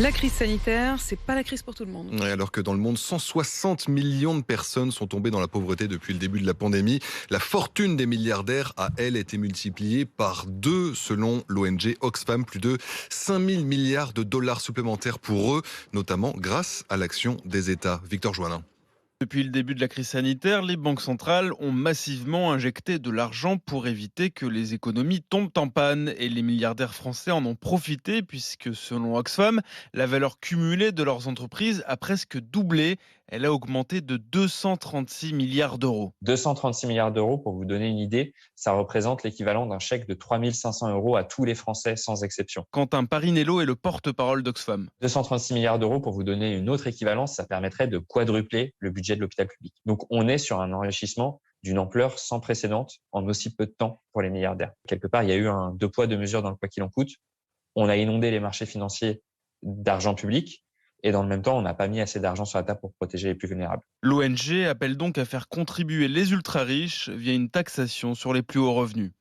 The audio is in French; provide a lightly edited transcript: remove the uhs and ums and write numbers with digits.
La crise sanitaire, c'est pas la crise pour tout le monde. Ouais, alors que dans le monde, 160 millions de personnes sont tombées dans la pauvreté depuis le début de la pandémie. La fortune des milliardaires a, elle, été multipliée par 2 selon l'ONG Oxfam. Plus de 5 000 milliards de dollars supplémentaires pour eux, notamment grâce à l'action des États. Victor Joannin. Depuis le début de la crise sanitaire, les banques centrales ont massivement injecté de l'argent pour éviter que les économies tombent en panne. Et les milliardaires français en ont profité puisque, selon Oxfam, la valeur cumulée de leurs entreprises a presque doublé. Elle a augmenté de 236 milliards d'euros. 236 milliards d'euros, pour vous donner une idée, ça représente l'équivalent d'un chèque de 3 500 euros à tous les Français sans exception. Quentin Parinello est le porte-parole d'Oxfam. 236 milliards d'euros, pour vous donner une autre équivalence, ça permettrait de quadrupler le budget de l'hôpital public. Donc on est sur un enrichissement d'une ampleur sans précédent en aussi peu de temps pour les milliardaires. Quelque part, il y a eu un deux poids, deux mesures dans le quoi qu'il en coûte. On a inondé les marchés financiers d'argent public et dans le même temps, on n'a pas mis assez d'argent sur la table pour protéger les plus vulnérables. L'ONG appelle donc à faire contribuer les ultra-riches via une taxation sur les plus hauts revenus.